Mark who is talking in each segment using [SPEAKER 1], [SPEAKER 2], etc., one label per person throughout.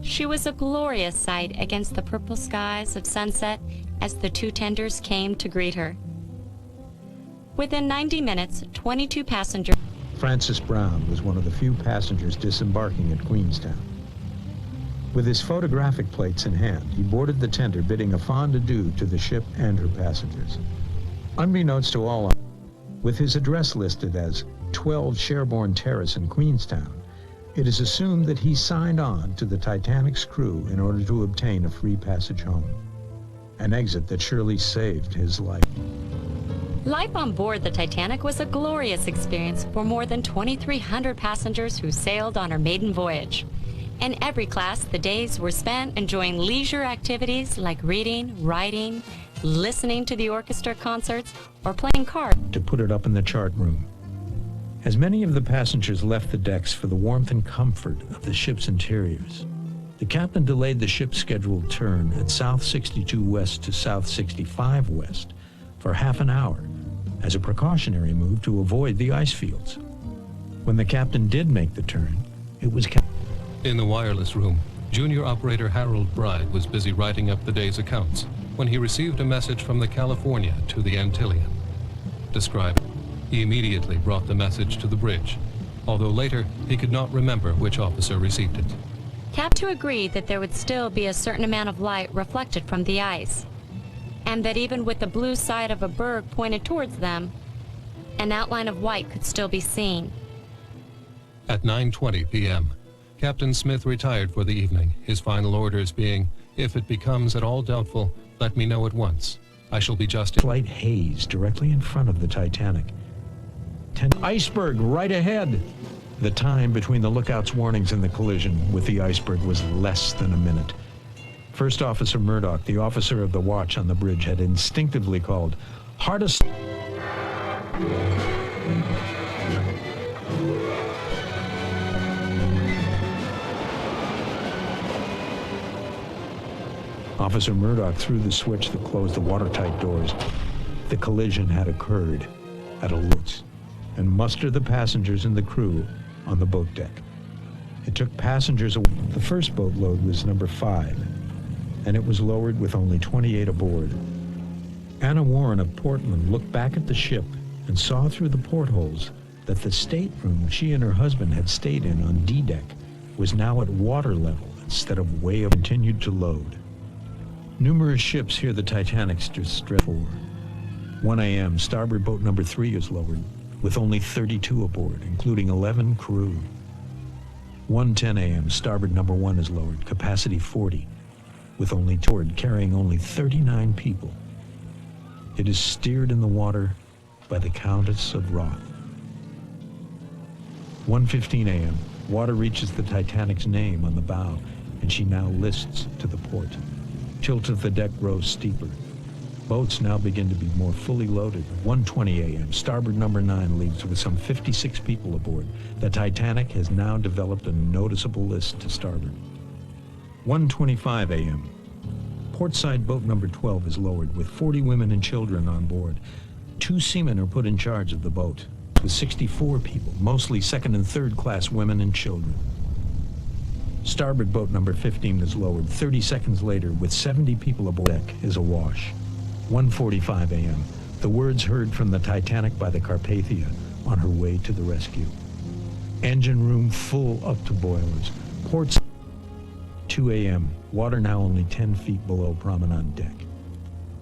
[SPEAKER 1] She was a glorious sight against the purple skies of sunset as the two tenders came to greet her. Within 90 minutes, 22 passengers.
[SPEAKER 2] Francis Brown was one of the few passengers disembarking at Queenstown. With his photographic plates in hand, he boarded the tender, bidding a fond adieu to the ship and her passengers. Unbeknownst to all, with his address listed as 12 Sherborne Terrace in Queenstown, it is assumed that he signed on to the Titanic's crew in order to obtain a free passage home, an exit that surely saved his life.
[SPEAKER 1] Life on board the Titanic was a glorious experience for more than 2,300 passengers who sailed on her maiden voyage. In every class, the days were spent enjoying leisure activities like reading, writing, listening to the orchestra concerts, or playing cards.
[SPEAKER 2] To put it up in the chart room. As many of the passengers left the decks for the warmth and comfort of the ship's interiors, the captain delayed the ship's scheduled turn at South 62 West to South 65 West for half an hour as a precautionary move to avoid the ice fields. When the captain did make the turn, it was
[SPEAKER 3] In the wireless room, junior operator Harold Bride was busy writing up the day's accounts when he received a message from the California to the Antillean. Described, he immediately brought the message to the bridge, although later he could not remember which officer received it.
[SPEAKER 1] Captain agreed that there would still be a certain amount of light reflected from the ice, and that even with the blue side of a berg pointed towards them, an outline of white could still be seen.
[SPEAKER 3] At 9:20 p.m., Captain Smith retired for the evening, his final orders being, "If it becomes at all doubtful, let me know at once. I shall be just..."
[SPEAKER 2] Slight haze directly in front of the Titanic. Iceberg right ahead! The time between the lookout's warnings and the collision with the iceberg was less than a minute. First Officer Murdoch, the officer of the watch on the bridge, had instinctively called, "Hardest..." Officer Murdoch threw the switch that closed the watertight doors. The collision had occurred at a loose, and mustered the passengers and the crew on the boat deck. It took passengers away. The first boat load was number 5, and it was lowered with only 28 aboard. Anna Warren of Portland looked back at the ship and saw through the portholes that the stateroom she and her husband had stayed in on D-deck was now at water level instead of way up. Continued to load. Numerous ships hear the Titanic's distress. 1 a.m., starboard boat number 3 is lowered, with only 32 aboard, including 11 crew. 1:10 a.m., starboard number 1 is lowered, capacity 40, with only 2 aboard, carrying only 39 people. It is steered in the water by the Countess of Roth. 1:15 a.m., water reaches the Titanic's name on the bow, and she now lists to the port. Tilt of the deck grows steeper. Boats now begin to be more fully loaded. 1:20 a.m., starboard number 9 leaves with some 56 people aboard. The Titanic has now developed a noticeable list to starboard. 1:25 a.m., portside boat number 12 is lowered with 40 women and children on board. 2 seamen are put in charge of the boat, with 64 people, mostly second and third class women and children. Starboard boat number 15 is lowered 30 seconds later with 70 people aboard. Deck is awash. 1:45 a.m. The words heard from the Titanic by the Carpathia on her way to the rescue. Engine room full up to boilers. Ports. 2 a.m. Water now only 10 feet below promenade deck.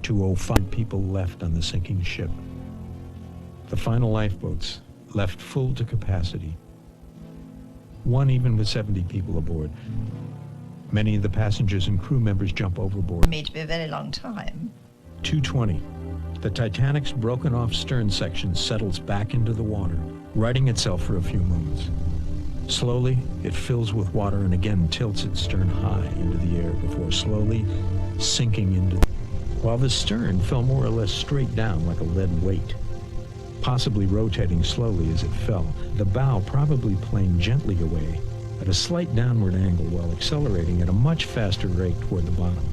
[SPEAKER 2] 2:05 people left on the sinking ship. The final lifeboats left full to capacity. One even with 70 people aboard. Many of the passengers and crew members jump overboard.
[SPEAKER 4] Me to be a very long time.
[SPEAKER 2] 2:20. The Titanic's broken off stern section settles back into the water, righting itself for a few moments. Slowly, it fills with water and again tilts its stern high into the air before slowly sinking into. While the stern fell more or less straight down like a lead weight, possibly rotating slowly as it fell, the bow probably planed gently away at a slight downward angle while accelerating at a much faster rate toward the bottom.